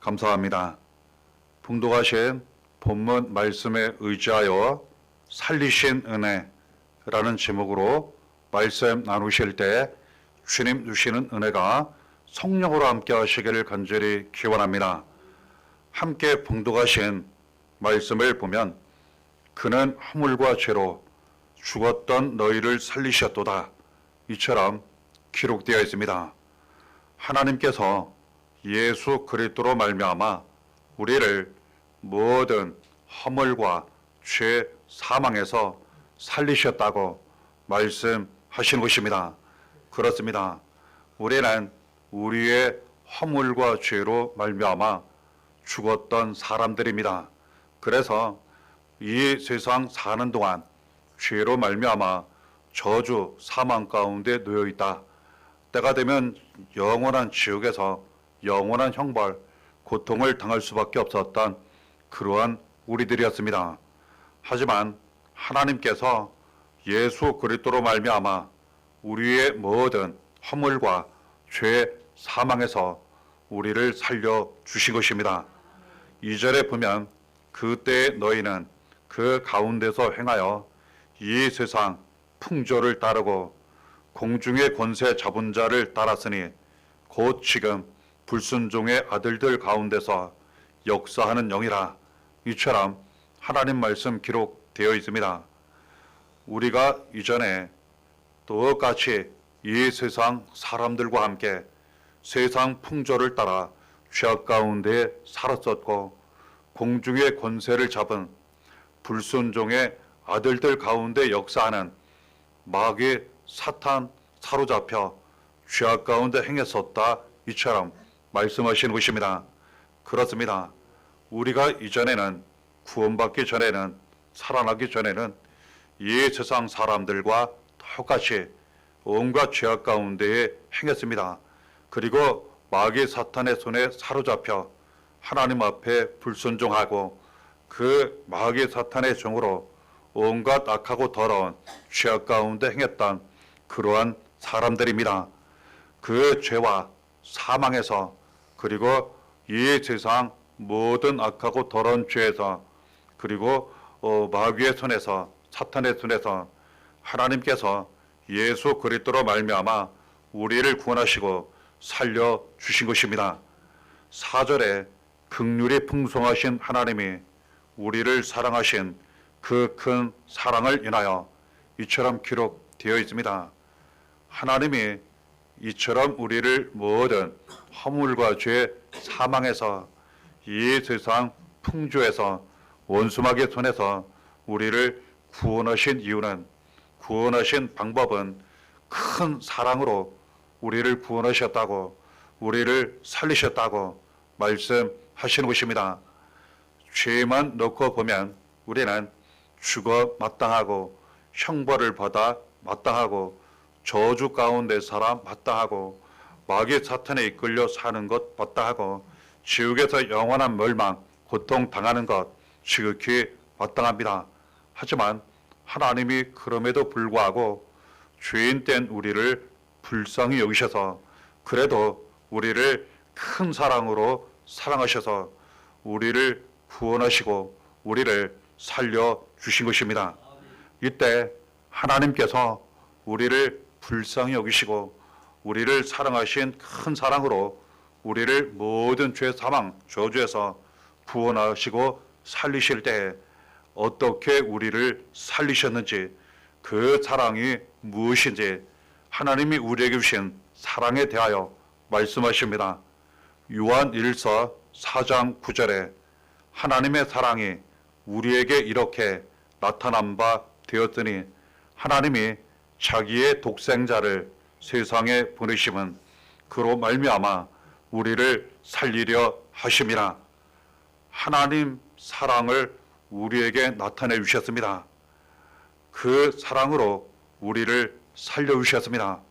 감사합니다. 봉독하신 본문 말씀에 의지하여 살리신 은혜라는 제목으로 말씀 나누실 때 주님 주시는 은혜가 성령으로 함께 하시기를 간절히 기원합니다. 함께 봉독하신 말씀을 보면 그는 허물과 죄로 죽었던 너희를 살리셨도다. 이처럼 기록되어 있습니다. 하나님께서 예수 그리스도로 말미암아 우리를 모든 허물과 죄 사망에서 살리셨다고 말씀하신 것입니다. 그렇습니다. 우리는 우리의 허물과 죄로 말미암아 죽었던 사람들입니다. 그래서 이 세상 사는 동안 죄로 말미암아 저주 사망 가운데 놓여 있다. 때가 되면 영원한 지옥에서 영원한 형벌, 고통을 당할 수밖에 없었던 그러한 우리들이었습니다. 하지만 하나님께서 예수 그리스도로 말미암아 우리의 모든 허물과 죄 사망에서 우리를 살려 주신 것입니다. 2절에 보면 그때 너희는 그 가운데서 행하여 이 세상 풍조를 따르고 공중의 권세 잡은 자를 따랐으니 곧 지금 불순종의 아들들 가운데서 역사하는 영이라. 이처럼 하나님 말씀 기록되어 있습니다. 우리가 이전에 똑같이 이 세상 사람들과 함께 세상 풍조를 따라 죄악 가운데 살았었고 공중의 권세를 잡은 불순종의 아들들 가운데 역사하는 마귀 사탄 사로잡혀 죄악 가운데 행했었다. 이처럼 말씀하시는 것입니다. 그렇습니다. 우리가 이전에는 구원받기 전에는 살아나기 전에는 이 세상 사람들과 똑같이 온갖 죄악 가운데에 행했습니다. 그리고 마귀 사탄의 손에 사로잡혀 하나님 앞에 불순종하고 그 마귀 사탄의 종으로 온갖 악하고 더러운 죄악 가운데 행했던 그러한 사람들입니다. 그 죄와 사망에서 그리고 이 세상 모든 악하고 더러운 죄에서 그리고 마귀의 손에서 사탄의 손에서 하나님께서 예수 그리스도로 말미암아 우리를 구원하시고 살려 주신 것입니다. 4절에 긍휼이 풍성하신 하나님이 우리를 사랑하신 그 큰 사랑을 인하여 이처럼 기록되어 있습니다. 하나님이 이처럼 우리를 모든 허물과 죄 사망에서 이 세상 풍조에서 원수마귀의 손에서 우리를 구원하신 이유는 구원하신 방법은 큰 사랑으로 우리를 구원하셨다고 우리를 살리셨다고 말씀하시는 것입니다. 죄만 놓고 보면 우리는 죽어 마땅하고 형벌을 받아 마땅하고 저주 가운데 살아 마땅하고 마귀 사탄에 이끌려 사는 것 마땅하고 지옥에서 영원한 멸망 고통 당하는 것 지극히 마땅합니다. 하지만 하나님이 그럼에도 불구하고 죄인 된 우리를 불쌍히 여기셔서 그래도 우리를 큰 사랑으로 사랑하셔서 우리를 구원하시고 우리를 살려 주신 것입니다. 이때 하나님께서 우리를 불쌍히 여기시고 우리를 사랑하신 큰 사랑으로 우리를 모든 죄 사망 저주에서 구원하시고 살리실 때 어떻게 우리를 살리셨는지 그 사랑이 무엇인지 하나님이 우리에게 주신 사랑에 대하여 말씀하십니다. 요한 1서 4장 9절에 하나님의 사랑이 우리에게 이렇게 나타난 바 되었더니 하나님이 자기의 독생자를 세상에 보내심은 그로 말미암아 우리를 살리려 하심이라. 하나님 사랑을 우리에게 나타내 주셨습니다. 그 사랑으로 우리를 살려 주셨습니다.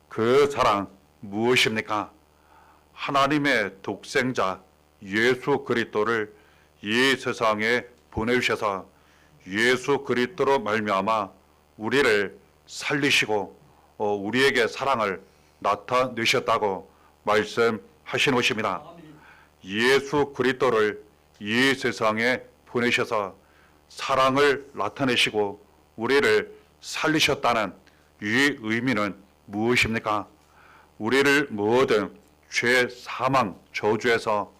그 사랑 무엇입니까? 하나님의 독생자 예수 그리스도를 이 세상에 보내주셔서 예수 그리스도로 말미암아 우리를 살리시고 우리에게 사랑을 나타내셨다고 말씀하신 것입니다. 예수 그리스도를 이 세상에 보내셔서 사랑을 나타내시고 우리를 살리셨다는 이 의미는 무엇입니까? 우리를 모든 죄, 사망, 저주에서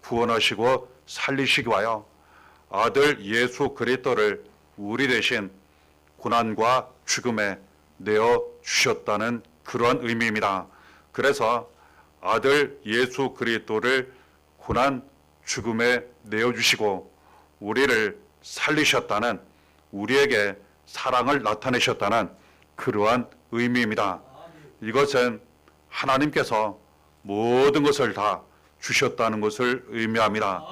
구원하시고 살리시기 위하여 아들 예수 그리스도를 우리 대신 고난과 죽음에 내어 주셨다는 그러한 의미입니다. 그래서 아들 예수 그리스도를 고난 죽음에 내어 주시고 우리를 살리셨다는, 우리에게 사랑을 나타내셨다는 그러한 의미입니다. 이것은 하나님께서 모든 것을 다 주셨다는 것을 의미합니다.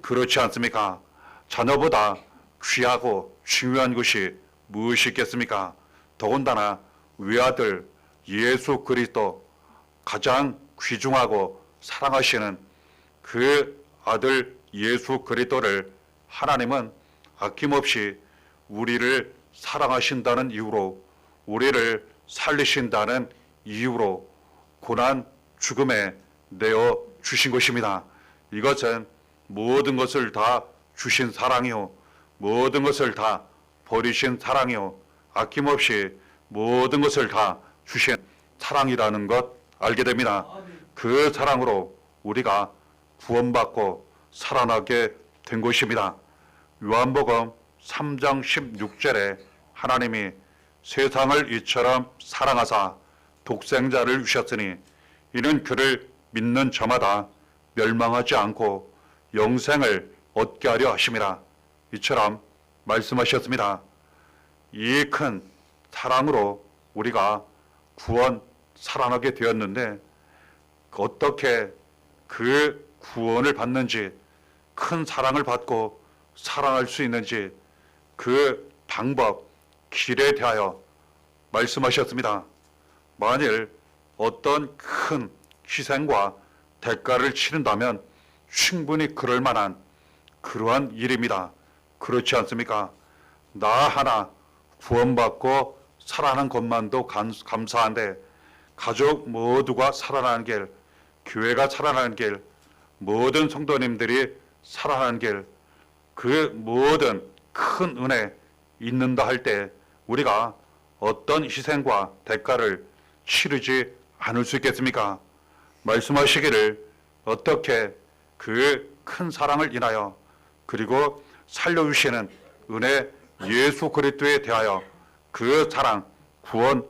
그렇지 않습니까? 자녀보다 귀하고 중요한 것이 무엇이 있겠습니까? 더군다나 외아들 예수 그리스도, 가장 귀중하고 사랑하시는 그 아들 예수 그리스도를 하나님은 아낌없이 우리를 사랑하신다는 이유로, 우리를 살리신다는 이유로 고난 죽음에 내어 주신 것입니다. 이것은 모든 것을 다 주신 사랑이요, 모든 것을 다 버리신 사랑이요, 아낌없이 모든 것을 다 주신 사랑이라는 것 알게 됩니다. 그 사랑으로 우리가 구원받고 살아나게 된 것입니다. 요한복음 3장 16절에 하나님이 세상을 이처럼 사랑하사 독생자를 주셨으니 이는 그를 믿는 저마다 멸망하지 않고 영생을 얻게 하려 하심이라. 이처럼 말씀하셨습니다. 이 큰 사랑으로 우리가 구원 살아나게 되었는데 어떻게 그 구원을 받는지, 큰 사랑을 받고 살아날 수 있는지 그 방법, 길에 대하여 말씀하셨습니다. 만일 어떤 큰 희생과 대가를 치른다면 충분히 그럴 만한 그러한 일입니다. 그렇지 않습니까? 나 하나 구원받고 살아나는 것만도 감사한데 가족 모두가 살아나는 길, 교회가 살아나는 길, 모든 성도님들이 살아나는 길, 그 모든 큰 은혜 있는다 할 때 우리가 어떤 희생과 대가를 치르지 않을 수 있겠습니까? 말씀하시기를 어떻게 그 큰 사랑을 인하여 그리고 살려주시는 은혜 예수 그리스도에 대하여 그 사랑, 구원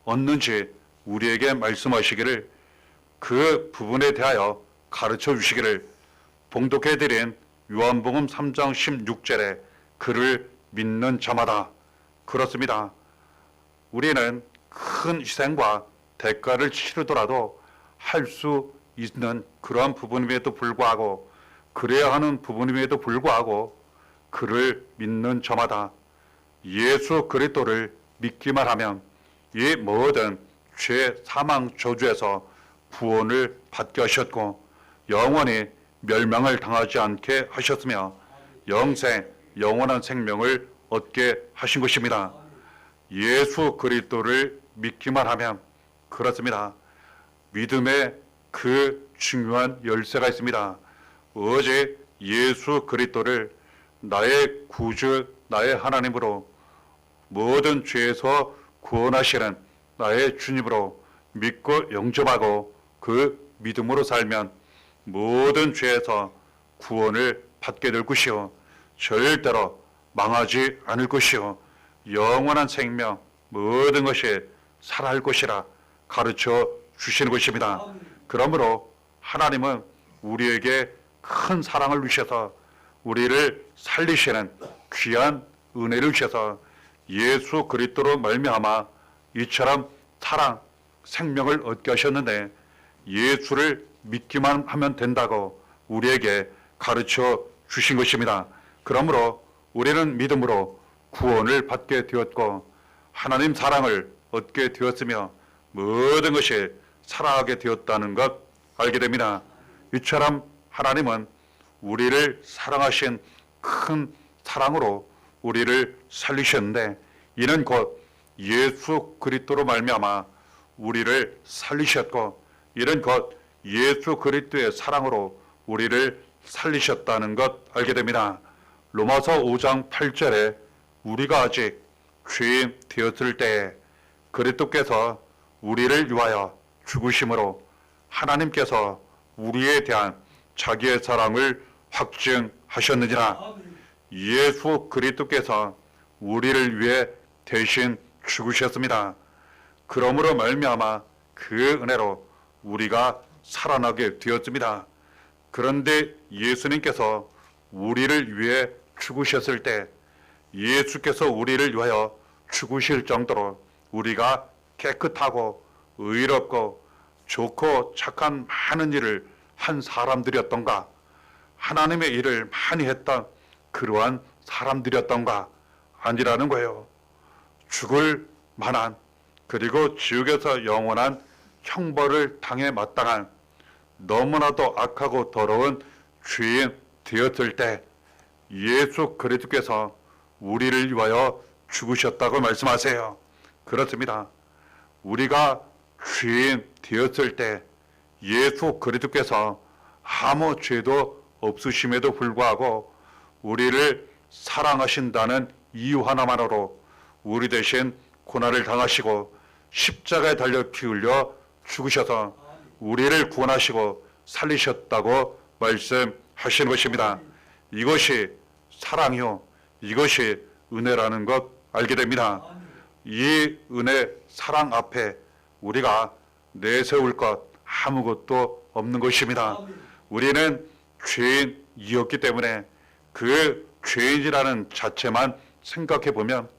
얻는지 우리에게 말씀하시기를, 그 부분에 대하여 가르쳐 주시기를 봉독해드린 요한복음 3장 16절에 그를 믿는 자마다. 그렇습니다. 우리는 큰 희생과 대가를 치르더라도 할 수 있는 그러한 부분임에도 불구하고, 그래야 하는 부분임에도 불구하고 그를 믿는 저마다, 예수 그리스도를 믿기만 하면 이 모든 죄, 사망, 저주에서 구원을 받게 하셨고 영원히 멸망을 당하지 않게 하셨으며 영생, 영원한 생명을 얻게 하신 것입니다. 예수 그리스도를 믿기만 하면, 그렇습니다. 믿음의 그 중요한 열쇠가 있습니다. 오직 예수 그리스도를 나의 구주, 나의 하나님으로, 모든 죄에서 구원하시는 나의 주님으로 믿고 영접하고 그 믿음으로 살면 모든 죄에서 구원을 받게 될 것이요, 절대로 망하지 않을 것이요, 영원한 생명, 모든 것이 살아날 것이라 가르쳐 주시는 것입니다. 그러므로 하나님은 우리에게 큰 사랑을 주셔서 우리를 살리시는 귀한 은혜를 주셔서 예수 그리스도로 말미암아 이처럼 사랑, 생명을 얻게 하셨는데 예수를 믿기만 하면 된다고 우리에게 가르쳐 주신 것입니다. 그러므로 우리는 믿음으로 구원을 받게 되었고 하나님 사랑을 얻게 되었으며 모든 것이 살아가게 되었다는 것 알게 됩니다. 이처럼 하나님은 우리를 사랑하신 큰 사랑으로 우리를 살리셨는데 이는 곧 예수 그리스도로 말미암아 우리를 살리셨고 이는 곧 예수 그리스도의 사랑으로 우리를 살리셨다는 것 알게 됩니다. 로마서 5장 8절에 우리가 아직 죄인 되었을 때에 그리스도께서 우리를 위하여 죽으심으로 하나님께서 우리에 대한 자기의 사랑을 확증하셨느니라. 예수 그리스도께서 우리를 위해 대신 죽으셨습니다. 그러므로 말미암아 그 은혜로 우리가 살아나게 되었습니다. 그런데 예수님께서 우리를 위해 죽으셨을 때 예수께서 우리를 위하여 죽으실 정도로 우리가 깨끗하고 의롭고 좋고 착한 많은 일을 한 사람들이었던가, 하나님의 일을 많이 했던 그러한 사람들이었던가 아니라는 거예요. 죽을 만한, 그리고 지옥에서 영원한 형벌을 당해 마땅한 너무나도 악하고 더러운 죄인 되었을 때 예수 그리스도께서 우리를 위하여 죽으셨다고 말씀하세요. 그렇습니다. 우리가 죄인 되었을 때 예수 그리스도께서 아무 죄도 없으심에도 불구하고 우리를 사랑하신다는 이유 하나만으로 우리 대신 고난을 당하시고 십자가에 달려 피 흘려 죽으셔서 우리를 구원하시고 살리셨다고 말씀하시는 것입니다. 이것이 사랑이요, 이것이 은혜라는 것 알게 됩니다. 이 은혜, 사랑 앞에 우리가 내세울 것 아무것도 없는 것입니다. 우리는 죄인이었기 때문에 그 죄인이라는 자체만 생각해 보면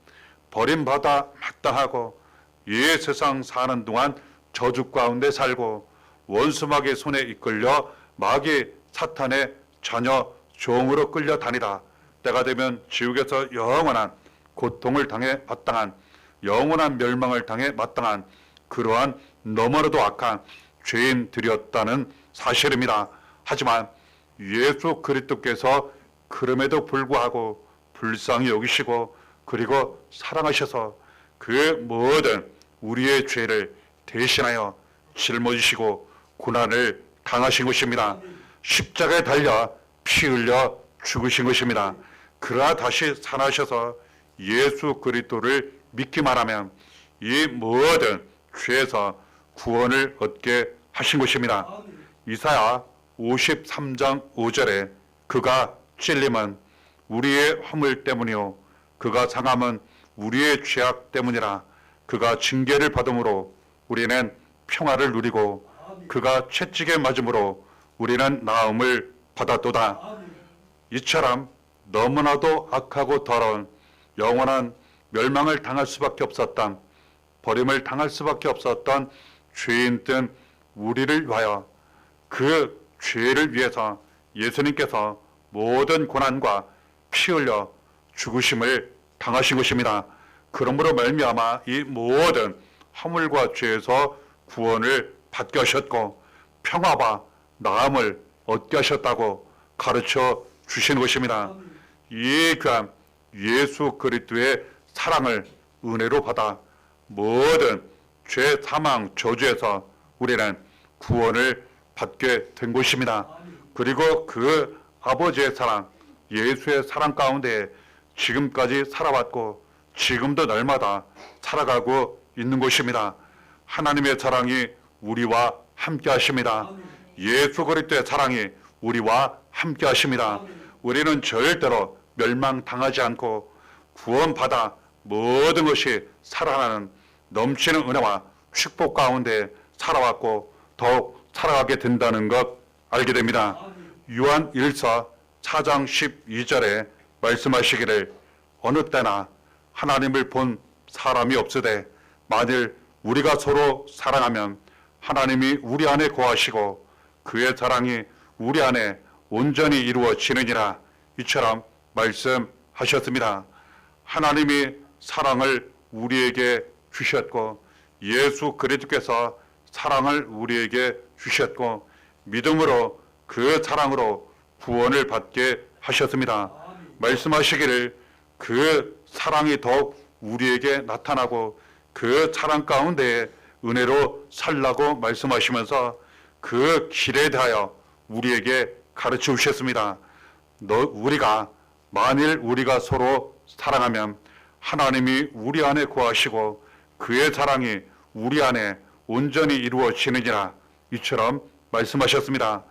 버림받아 마땅하고 이 세상 사는 동안 저주 가운데 살고 원수마귀의 손에 이끌려 마귀 사탄의 자녀 종으로 끌려다니다 때가 되면 지옥에서 영원한 고통을 당해 마땅한, 영원한 멸망을 당해 마땅한 그러한 너무나도 악한 죄인들이었다는 사실입니다. 하지만 예수 그리스도께서 그럼에도 불구하고 불쌍히 여기시고 그리고 사랑하셔서 그 모든 우리의 죄를 대신하여 짊어지시고 고난을 당하신 것입니다. 십자가에 달려 피 흘려 죽으신 것입니다. 그러나 다시 살아나셔서 예수 그리스도를 믿기만 하면 이 모든 죄에서 구원을 얻게 하신 것입니다. 이사야 53장 5절에 그가 찔림은 우리의 허물 때문이요 그가 상함은 우리의 죄악 때문이라. 그가 징계를 받음으로 우리는 평화를 누리고 그가 채찍에 맞음으로 우리는 나음을 받았도다. 이처럼 너무나도 악하고 더러운 영원한 멸망을 당할 수밖에 없었던, 버림을 당할 수밖에 없었던 죄인된 우리를 위하여 그 죄를 위해서 예수님께서 모든 고난과 피 흘려 죽으심을 당하신 것입니다. 그러므로 말미암아 이 모든 허물과 죄에서 구원을 받게 하셨고 평화와 나음을 얻게 하셨다고 가르쳐 주신 것입니다. 이 귀한 예수 그리스도의 사랑을 은혜로 받아 모든 죄, 사망, 저주에서 우리는 구원을 받게 된 것입니다. 그리고 그 아버지의 사랑, 예수의 사랑 가운데 지금까지 살아왔고 지금도 날마다 살아가고 있는 것입니다. 하나님의 사랑이 우리와 함께 하십니다. 예수 그리스도의 사랑이 우리와 함께 하십니다. 우리는 절대로 멸망당하지 않고 구원받아 모든 것이 살아나는 넘치는 은혜와 축복 가운데 살아왔고 더욱 살아가게 된다는 것 알게 됩니다. 요한 1서 4장 12절에 말씀하시기를 어느 때나 하나님을 본 사람이 없으되 만일 우리가 서로 사랑하면 하나님이 우리 안에 거하시고 그의 사랑이 우리 안에 온전히 이루어지느니라. 이처럼 말씀하셨습니다. 하나님이 사랑을 우리에게 주셨고 예수 그리스도께서 사랑을 우리에게 주셨고 믿음으로 그 사랑으로 구원을 받게 하셨습니다. 말씀하시기를 그 사랑이 더욱 우리에게 나타나고 그 사랑 가운데 은혜로 살라고 말씀하시면서 그 길에 대하여 우리에게 가르쳐 주셨습니다. 만일 우리가 서로 사랑하면 하나님이 우리 안에 거하시고 그의 사랑이 우리 안에 온전히 이루어지느니라. 이처럼 말씀하셨습니다.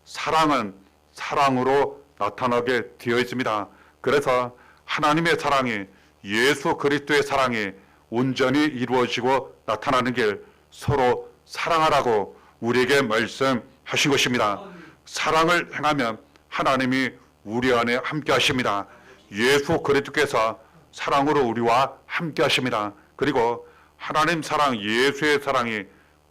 사랑은 사랑으로 나타나게 되어 있습니다. 그래서 하나님의 사랑이, 예수 그리스도의 사랑이 온전히 이루어지고 나타나는 길, 서로 사랑하라고 우리에게 말씀하신 것입니다. 사랑을 행하면 하나님이 우리 안에 함께 하십니다. 예수 그리스도께서 사랑으로 우리와 함께 하십니다. 그리고 하나님 사랑, 예수의 사랑이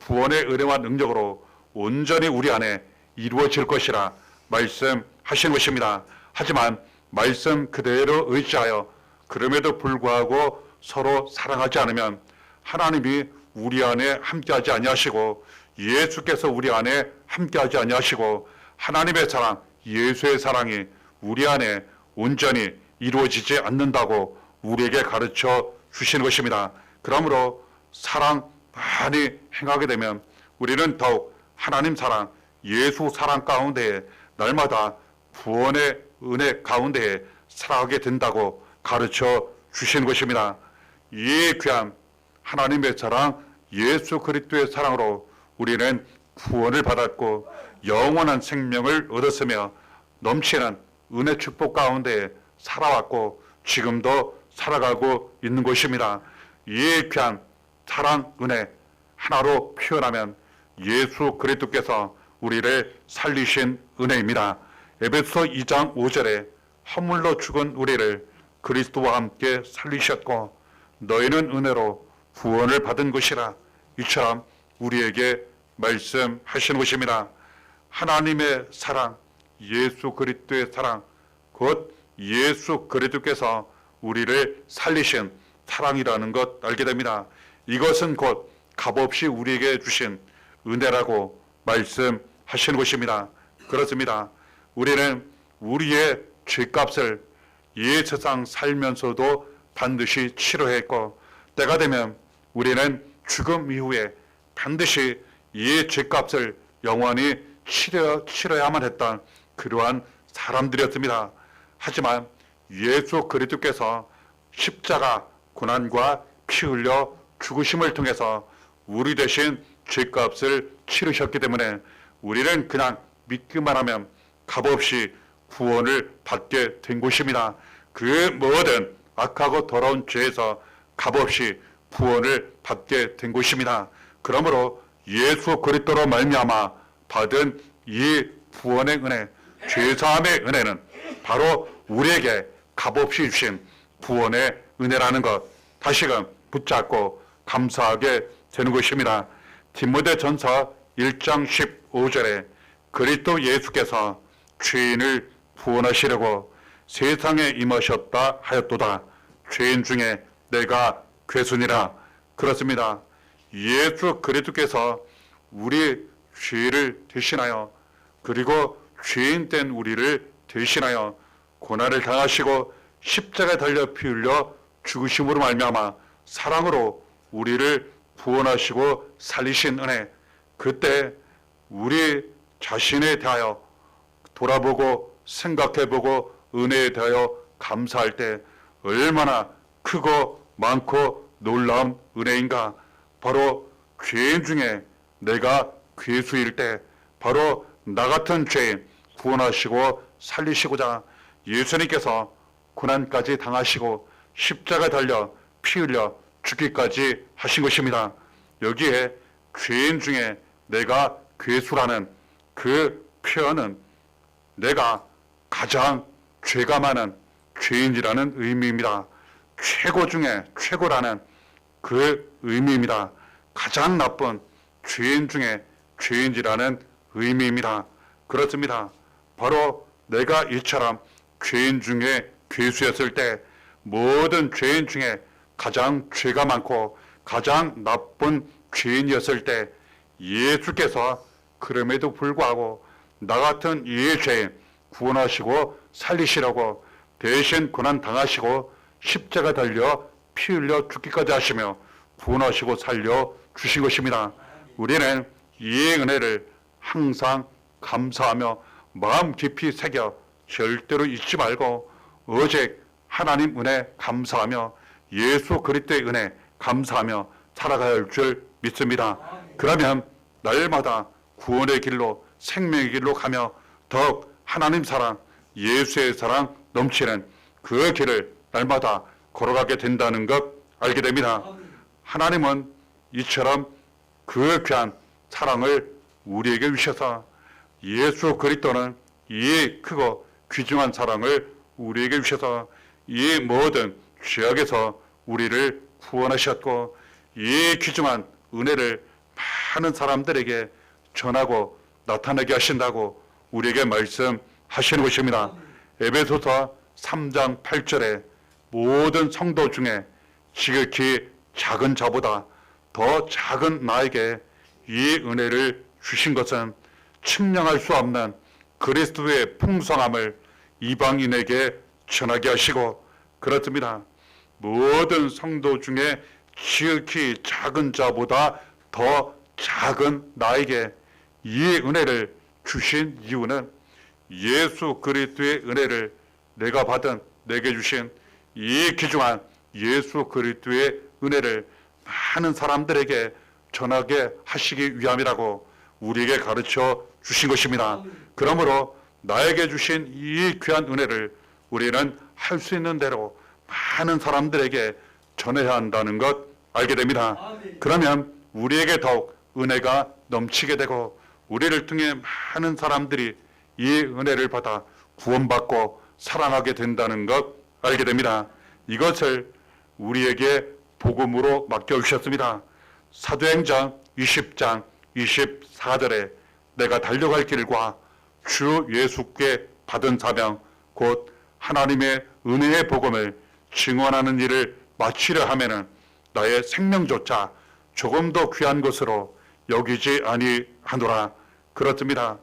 구원의 은혜와 능력으로 온전히 우리 안에 이루어질 것이라 말씀하신 것입니다. 하지만 말씀 그대로 의지하여 그럼에도 불구하고 서로 사랑하지 않으면 하나님이 우리 안에 함께하지 아니하시고 예수께서 우리 안에 함께하지 아니하시고 하나님의 사랑, 예수의 사랑이 우리 안에 온전히 이루어지지 않는다고 우리에게 가르쳐 주시는 것입니다. 그러므로 사랑 많이 행하게 되면 우리는 더욱 하나님 사랑, 예수 사랑 가운데 날마다 구원의 은혜 가운데 살아가게 된다고 가르쳐 주시는 것입니다. 이 귀한 하나님의 사랑, 예수 그리스도의 사랑으로 우리는 구원을 받았고 영원한 생명을 얻었으며 넘치는 은혜 축복 가운데 살아왔고 지금도 살아가고 있는 것입니다. 이 귀한 사랑, 은혜 하나로 표현하면 예수 그리스도께서 우리를 살리신 은혜입니다. 에베소 2장 5절에 허물로 죽은 우리를 그리스도와 함께 살리셨고 너희는 은혜로 구원을 받은 것이라. 이처럼 우리에게 말씀하시는 것입니다. 하나님의 사랑, 예수 그리스도의 사랑, 곧 예수 그리스도께서 우리를 살리신 사랑이라는 것 알게 됩니다. 이것은 곧 값없이 우리에게 주신 은혜라고 말씀하시는 것입니다. 그렇습니다. 우리는 우리의 죄값을 이 세상 살면서도 반드시 치러했고 때가 되면 우리는 죽음 이후에 반드시 이 죄값을 영원히 치러야만 했던 그러한 사람들이었습니다. 하지만 예수 그리스도께서 십자가 고난과 피 흘려 죽으심을 통해서 우리 대신 죄값을 치르셨기 때문에 우리는 그냥 믿기만 하면 값없이 구원을 받게 된 것입니다. 그 모든 악하고 더러운 죄에서 값없이 구원을 받게 된 것입니다. 그러므로 예수 그리스도로 말미암아 받은 이 구원의 은혜, 죄사함의 은혜는 바로 우리에게 값없이 주신 구원의 은혜라는 것 다시금 붙잡고 감사하게 되는 것입니다. 디모데전서 1장 15절에 그리스도 예수께서 죄인을 구원하시려고 세상에 임하셨다 하였도다. 죄인 중에 내가 괴순이라. 그렇습니다. 예수 그리스도께서 우리 죄를 대신하여 그리고 죄인 된 우리를 대신하여 고난을 당하시고 십자가에 달려 피 흘려 죽으심으로 말미암아 사랑으로 우리를 구원하시고 살리신 은혜, 그때 우리 자신에 대하여 돌아보고 생각해보고 은혜에 대하여 감사할 때 얼마나 크고 많고 놀라운 은혜인가. 바로 죄인 중에 내가 괴수일 때 바로 나 같은 죄인 구원하시고 살리시고자 예수님께서 고난까지 당하시고 십자가에 달려 피 흘려 죽기까지 하신 것입니다. 여기에 죄인 중에 내가 괴수라는 그 표현은 내가 가장 죄가 많은 죄인이라는 의미입니다. 최고 중에 최고라는 그 의미입니다. 가장 나쁜 죄인 중에 죄인이라는 의미입니다. 그렇습니다. 바로 내가 이처럼 죄인 중에 괴수였을 때 모든 죄인 중에 가장 죄가 많고 가장 나쁜 죄인이었을 때 예수께서 그럼에도 불구하고 나 같은 이 죄인 구원하시고 살리시라고 대신 고난 당하시고 십자가 달려 피 흘려 죽기까지 하시며 구원하시고 살려 주신 것입니다. 우리는 이 은혜를 항상 감사하며 마음 깊이 새겨 절대로 잊지 말고 오직 하나님 은혜 감사하며 예수 그리스도의 은혜 감사하며 살아가야 할 줄 믿습니다. 그러면 날마다 구원의 길로 생명의 길로 가며 더욱 하나님 사랑, 예수의 사랑 넘치는 그 길을 날마다 걸어가게 된다는 것 알게 됩니다. 하나님은 이처럼 그 귀한 사랑을 우리에게 주셔서 예수 그리스도는 이 크고 귀중한 사랑을 우리에게 주셔서 이 모든 죄악에서 우리를 구원하셨고 이 귀중한 은혜를 많은 사람들에게 전하고 나타나게 하신다고 우리에게 말씀하시는 것입니다. 에베소서 3장 8절에 모든 성도 중에 지극히 작은 자보다 더 작은 나에게 이 은혜를 주신 것은 측량할 수 없는 그리스도의 풍성함을 이방인에게 전하게 하시고 그렇습니다. 모든 성도 중에 지극히 작은 자보다 더 작은 나에게 이 은혜를 주신 이유는 예수 그리스도의 은혜를 내가 받은 내게 주신 이 귀중한 예수 그리스도의 은혜를 많은 사람들에게 전하게 하시기 위함이라고 우리에게 가르쳐 주신 것입니다. 그러므로 나에게 주신 이 귀한 은혜를 우리는 할 수 있는 대로 많은 사람들에게 전해야 한다는 것 알게 됩니다. 그러면 우리에게 더욱 은혜가 넘치게 되고 우리를 통해 많은 사람들이 이 은혜를 받아 구원받고 사랑하게 된다는 것 알게 됩니다. 이것을 우리에게 복음으로 맡겨주셨습니다. 사도행전 20장 24절에 내가 달려갈 길과 주 예수께 받은 사명 곧 하나님의 은혜의 복음을 증언하는 일을 마치려 하면은 나의 생명조차 조금 더 귀한 것으로 여기지 아니하노라. 그렇습니다.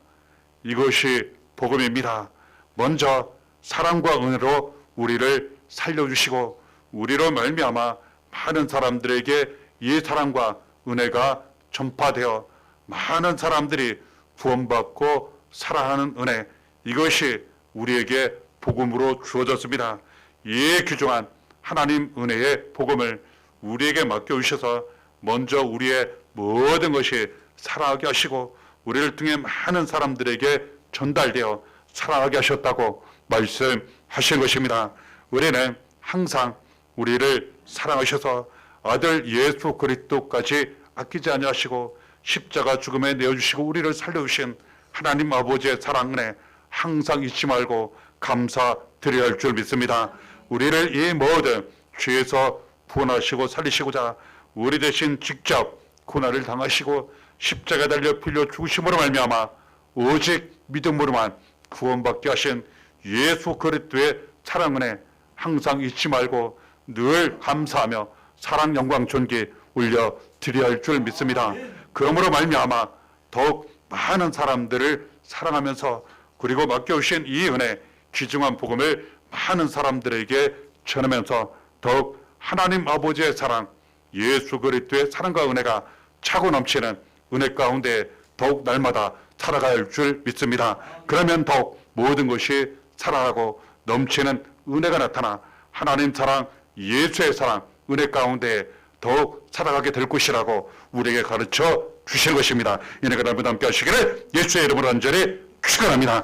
이것이 복음입니다. 먼저 사랑과 은혜로 우리를 살려주시고 우리로 말미암아 많은 사람들에게 이 사랑과 은혜가 전파되어 많은 사람들이 구원받고 살아가는 은혜, 이것이 우리에게 복음으로 주어졌습니다. 이 귀중한 하나님 은혜의 복음을 우리에게 맡겨주셔서 먼저 우리의 모든 것이 살아가게 하시고 우리를 통해 많은 사람들에게 전달되어 살아가게 하셨다고 말씀하신 것입니다. 우리는 항상 우리를 사랑하셔서 아들 예수 그리스도까지 아끼지 아니하시고 십자가 죽음에 내어주시고 우리를 살려주신 하나님 아버지의 사랑 은혜 항상 잊지 말고 감사드려야 할 줄 믿습니다. 우리를 이 모든 죄에서 구원하시고 살리시고자 우리 대신 직접 고난을 당하시고 십자가에 달려 빌려 죽으심으로 말미암아 오직 믿음으로만 구원받게 하신 예수 그리스도의 사랑 은혜 항상 잊지 말고 늘 감사하며 사랑 영광 존귀 올려 드려야 할 줄 믿습니다. 그러므로 말미암아 더욱 많은 사람들을 사랑하면서 그리고 맡겨주신 이 은혜 귀중한 복음을 많은 사람들에게 전하면서 더욱 하나님 아버지의 사랑 예수 그리스도의 사랑과 은혜가 차고 넘치는 은혜 가운데 더욱 날마다 살아갈 줄 믿습니다. 그러면 더욱 모든 것이 살아나고 넘치는 은혜가 나타나 하나님 사랑 예수의 사랑 은혜 가운데 더욱 살아가게 될 것이라고 우리에게 가르쳐 주신 것입니다. 이 은혜가 날마다 함께 하시기를 예수의 이름으로 간절히 축원합니다.